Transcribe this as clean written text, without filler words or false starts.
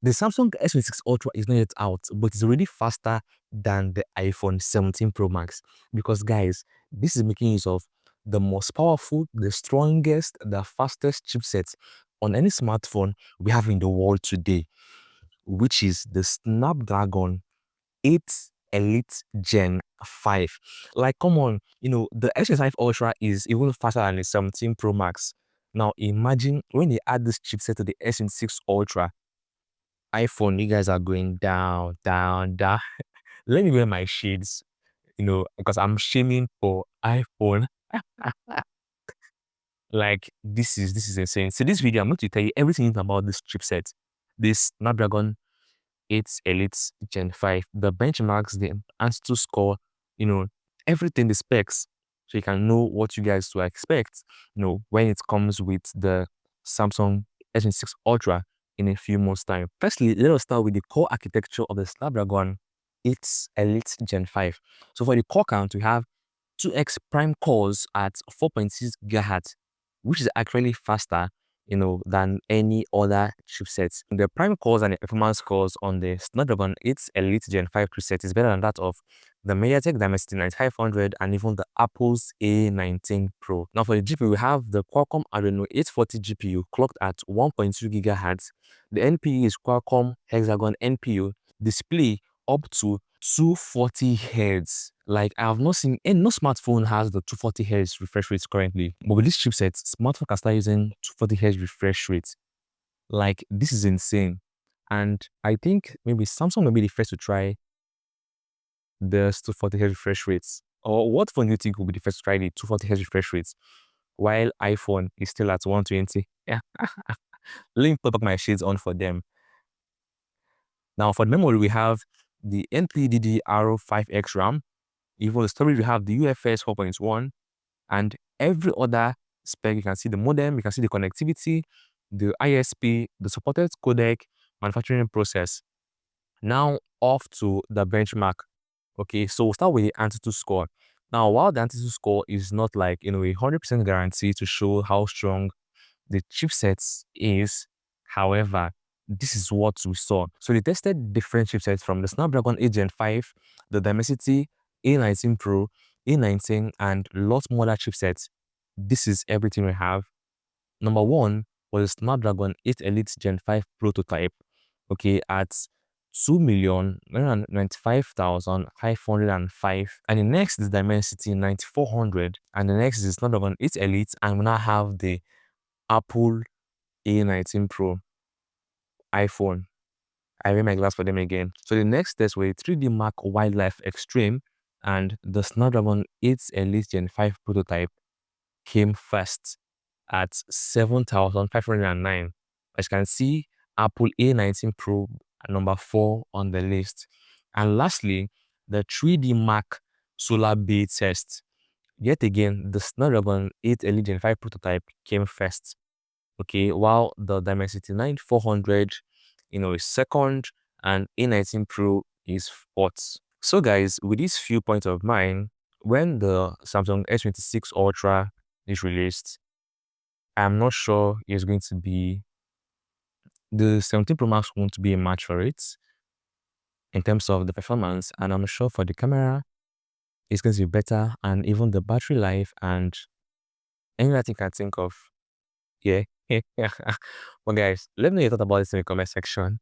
The Samsung S26 Ultra is not yet out, but it's already faster than the iPhone 17 Pro Max. Because guys, this is making use of the most powerful, the strongest, the fastest chipset on any smartphone we have in the world today, which is the Snapdragon 8 Elite Gen 5. Like, come on, the S25 Ultra is even faster than the 17 Pro Max. Now, imagine when they add this chipset to the S26 Ultra, iPhone, you guys are going down, down, down. Let me wear my shades, because I'm shaming for iPhone. Like, this is insane. So this video, I'm going to tell you everything about this chipset, this Snapdragon 8 Elite Gen 5, the benchmarks, the Antutu score, you know, everything, the specs, so you can know what you guys to expect, when it comes with the Samsung S26 Ultra in a few months' time. Firstly, let us start with the core architecture of the Snapdragon 8 Elite Gen 5. So for the core count, we have 2x prime cores at 4.6 GHz, which is actually faster, than any other chipsets. The prime cores and the performance cores on the Snapdragon 8 Elite Gen 5 chipset is better than that of the MediaTek Dimensity 9500 and even the Apple's A19 Pro. Now for the GPU, we have the Qualcomm Adreno 840 GPU clocked at 1.2 GHz. The NPU is Qualcomm Hexagon NPU. Display up to 240 Hz. Like, I have not seen, and no smartphone has the 240 Hz refresh rate currently. But with this chipset, smartphone can start using 240 Hz refresh rate. Like, this is insane. And I think maybe Samsung may be the first to try the 240 Hz refresh rates. Or what phone do you think will be the first to try the 240 Hz refresh rates? While iPhone is still at 120. Yeah. Let me put back my shades on for them. Now for the memory, we have the NPDDR5X RAM. Even for the storage, we have the UFS 4.1 and every other spec. You can see the modem, you can see the connectivity, the ISP, the supported codec, manufacturing process. Now off to the benchmark. Okay, so we'll start with the Antutu score. Now, while the Antutu score is not like, a 100% guarantee to show how strong the chipsets is, however, this is what we saw. So they tested different chipsets from the Snapdragon 8 Gen 5, the Dimensity A19 Pro, A19, and lots more other chipsets. This is everything we have. Number one was the Snapdragon 8 Elite Gen 5 prototype, okay, at 2,995,505. And the next is Dimensity 9400, and the next is Snapdragon 8 Elite, and we now have the Apple A19 Pro iPhone. I wear my glass for them again. So the next test were 3D Mark Wildlife Extreme, and the Snapdragon 8 Elite Gen 5 prototype came first at 7,509. As you can see, Apple A19 Pro at number 4 on the list. And lastly, the 3D Mark Solar Bay test. Yet again, the Snapdragon 8 Elite Gen 5 prototype came first. Okay, while the Dimensity 9400, is second, and A19 Pro is fourth. So guys, with these few points of mine, when the Samsung S26 Ultra is released, I'm not sure it's going to be, the 17 Pro Max won't be a match for it in terms of the performance, and I'm sure for the camera, it's going to be better, and even the battery life and anything I can think of. Yeah. Well, guys, let me know your thoughts about this in the comment section.